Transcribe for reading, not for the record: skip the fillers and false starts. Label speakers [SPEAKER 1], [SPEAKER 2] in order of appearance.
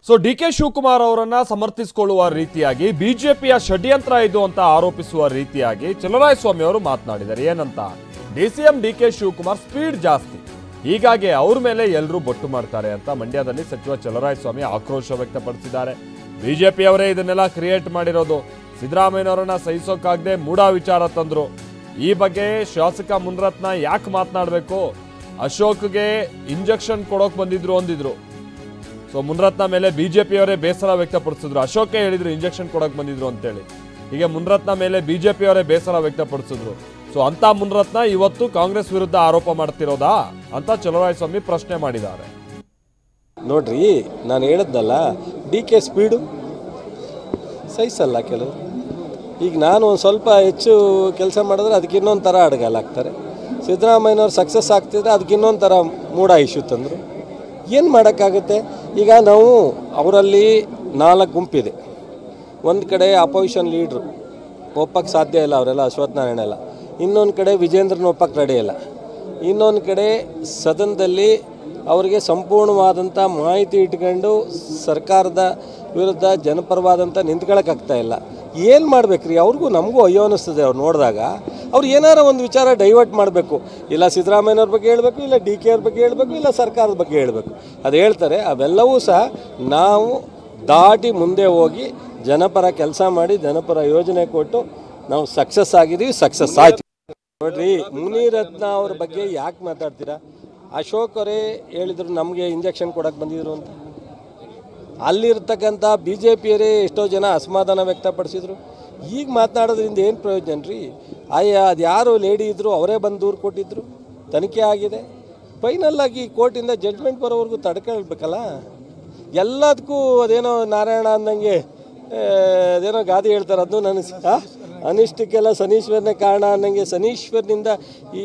[SPEAKER 1] So DK. Shivakumar ಅವರನ್ನ ಸಮರ್ಥಿಸಿಕೊಳ್ಳುವ ರೀತಿಯಾಗಿ ಬಿಜೆಪಿಯ ಷಡ್ಯಂತ್ರ ಇದು ಅಂತ ಆರೋಪಿಸುವ ರೀತಿಯಾಗಿ ಚಲರಾಯಸ್ವಾಮಿ ಅವರು ಮಾತನಾಡಿದ್ದಾರೆ. ಏನಂತ, ಡಿಸಿಎಂ ಡಿ.ಕೆ. ಶಿವಕುಮಾರ್ ಸ್ಪೀಡ್ ಜಾಸ್ತಿ, ಹೀಗಾಗಿ ಅವ್ರ ಮೇಲೆ ಎಲ್ಲರೂ ಬೊಟ್ಟು ಮಾಡ್ತಾರೆ ಅಂತ ಮಂಡ್ಯದಲ್ಲಿ ಸಚಿವ ಚಲರಾಯಸ್ವಾಮಿ ಆಕ್ರೋಶ ವ್ಯಕ್ತಪಡಿಸಿದ್ದಾರೆ. ಬಿಜೆಪಿಯವರೇ ಇದನ್ನೆಲ್ಲ ಕ್ರಿಯೇಟ್ ಮಾಡಿರೋದು, ಸಿದ್ದರಾಮಯ್ಯನವರನ್ನ ಸಹಿಸೋಕ್ಕಾಗದೆ ಮೂಢ ವಿಚಾರ ತಂದ್ರು. ಈ ಬಗ್ಗೆ ಶಾಸಕ ಮುನಿರತ್ನ ಯಾಕೆ ಮಾತನಾಡಬೇಕು, ಅಶೋಕ್ಗೆ ಇಂಜೆಕ್ಷನ್ ಕೊಡೋಕೆ ಬಂದಿದ್ರು ಅಂದಿದ್ರು. ಸೊ ಮುನಿರತ್ನ ಮೇಲೆ ಬಿಜೆಪಿಯವರೇ ಬೇಸರ ವ್ಯಕ್ತಪಡಿಸಿದ್ರು. ಅಶೋಕೆ ಹೇಳಿದ್ರು ಇಂಜೆಕ್ಷನ್ ಕೊಡೋಕೆ ಬಂದಿದ್ರು ಅಂತೇಳಿ. ಹೀಗೆ ಮುನಿರತ್ನ ಮೇಲೆ ಬಿಜೆಪಿಯವರೇ ಬೇಸರ ವ್ಯಕ್ತಪಡಿಸಿದ್ರು. ಸೊ ಅಂತ ಮುನಿರತ್ನ ಇವತ್ತು ಕಾಂಗ್ರೆಸ್ ವಿರುದ್ಧ ಆರೋಪ ಮಾಡ್ತಿರೋದಾ ಅಂತ ಚಲರಾಯಸ್ವಾಮಿ ಪ್ರಶ್ನೆ ಮಾಡಿದ್ದಾರೆ.
[SPEAKER 2] ನೋಡ್ರಿ, ನಾನು ಹೇಳಿದ್ನಲ್ಲ, ಡಿ.ಕೆ. ಸ್ಪೀಡು ಸಹಿಸಲ್ಲ ಕೆಲವರು. ಈಗ ನಾನು ಒಂದು ಸ್ವಲ್ಪ ಹೆಚ್ಚು ಕೆಲಸ ಮಾಡಿದ್ರೆ ಅದಕ್ಕೆ ಇನ್ನೊಂದು ಥರ ಅಡಗಾಲಾಗ್ತಾರೆ. ಸಿದ್ದರಾಮಯ್ಯನವ್ರು ಸಕ್ಸಸ್ ಆಗ್ತಿದ್ರೆ ಅದಕ್ಕೆ ಇನ್ನೊಂದು ಥರ ಮೂಢ ಇಶ್ಯೂ ತಂದರು. ಏನು ಮಾಡೋಕ್ಕಾಗುತ್ತೆ? ಈಗ ನಾವು ಅವರಲ್ಲಿ 4 ಗುಂಪಿದೆ. ಒಂದು ಕಡೆ ಅಪೋಸಿಷನ್ ಲೀಡ್ರು ಒಪ್ಪಕ್ಕೆ ಸಾಧ್ಯ ಇಲ್ಲ, ಅವರೆಲ್ಲ ಅಶ್ವತ್ಥ ನಾರಾಯಣ ಎಲ್ಲ. ಇನ್ನೊಂದು ಕಡೆ ವಿಜೇಂದ್ರನ ಒಪ್ಪಕ್ಕೆ ರೆಡಿ ಇಲ್ಲ. ಇನ್ನೊಂದು ಕಡೆ ಸದನದಲ್ಲಿ ಅವರಿಗೆ ಸಂಪೂರ್ಣವಾದಂಥ ಮಾಹಿತಿ ಇಟ್ಕೊಂಡು ಸರ್ಕಾರದ ವಿರುದ್ಧ ಜನಪರವಾದಂಥ ನಿಂತ್ಕೊಳ್ಳೋಕ್ಕಾಗ್ತಾ ಇಲ್ಲ. ಏನು ಮಾಡ್ಬೇಕ್ರಿ? ಅವ್ರಿಗೂ ನಮಗೂ ಅಯ್ಯೋ ಅನ್ನಿಸ್ತದೆ ಅವ್ರು ನೋಡಿದಾಗ. ಅವ್ರು ಏನಾರ ಒಂದು ವಿಚಾರ ಡೈವರ್ಟ್ ಮಾಡಬೇಕು. ಇಲ್ಲ ಸಿದ್ದರಾಮಯ್ಯನವ್ರ ಬಗ್ಗೆ ಹೇಳಬೇಕು, ಇಲ್ಲ ಡಿ.ಕೆ. ಅವ್ರ ಬಗ್ಗೆ ಹೇಳಬೇಕು, ಇಲ್ಲ ಸರ್ಕಾರದ ಬಗ್ಗೆ ಹೇಳಬೇಕು. ಅದು ಹೇಳ್ತಾರೆ. ಅವೆಲ್ಲವೂ ಸಹ ನಾವು ದಾಟಿ ಮುಂದೆ ಹೋಗಿ ಜನಪರ ಕೆಲಸ ಮಾಡಿ ಜನಪರ ಯೋಜನೆ ಕೊಟ್ಟು ನಾವು ಸಕ್ಸಸ್ ಆಗಿದ್ದೀವಿ, ಸಕ್ಸಸ್ ಆಯ್ತು. ನೋಡ್ರಿ, ಮುನಿರತ್ನ ಅವ್ರ ಬಗ್ಗೆ ಯಾಕೆ ಮಾತಾಡ್ತೀರಾ? ಅಶೋಕ್ ಅವರೇ ಹೇಳಿದರು ನಮಗೆ ಇಂಜೆಕ್ಷನ್ ಕೊಡೋಕೆ ಬಂದಿದ್ರು ಅಂತ. ಅಲ್ಲಿರ್ತಕ್ಕಂಥ ಬಿ ಜೆ ಪಿಯವರೇ ಎಷ್ಟೋ ಜನ ಅಸಮಾಧಾನ ವ್ಯಕ್ತಪಡಿಸಿದ್ರು. ಈಗ ಮಾತನಾಡೋದ್ರಿಂದ ಏನು ಪ್ರಯೋಜನ ರೀ? ಅದು ಯಾರು ಲೇಡಿ ಇದ್ದರು ಅವರೇ ಬಂದು ದೂರು ಕೊಟ್ಟಿದ್ದರು, ತನಿಖೆ ಆಗಿದೆ. ಫೈನಲ್ಲಾಗಿ ಕೋರ್ಟಿಂದ ಜಡ್ಜ್ಮೆಂಟ್ ಬರೋವರೆಗೂ ತಡ್ಕೊಳ್ಬೇಕಲ್ಲ. ಎಲ್ಲದಕ್ಕೂ ಅದೇನೋ ನಾರಾಯಣ ಅಂದಂಗೆ ಅದೇನೋ ಗಾದೆ ಹೇಳ್ತಾರೆ, ಅದನ್ನು ನನಗೆ ಅನಿಷ್ಟಕ್ಕೆಲ್ಲ ಶನೀಶ್ವರನೇ ಕಾರಣ ಅನ್ನಂಗೆ ಶನೀಶ್ವರನಿಂದ ಈ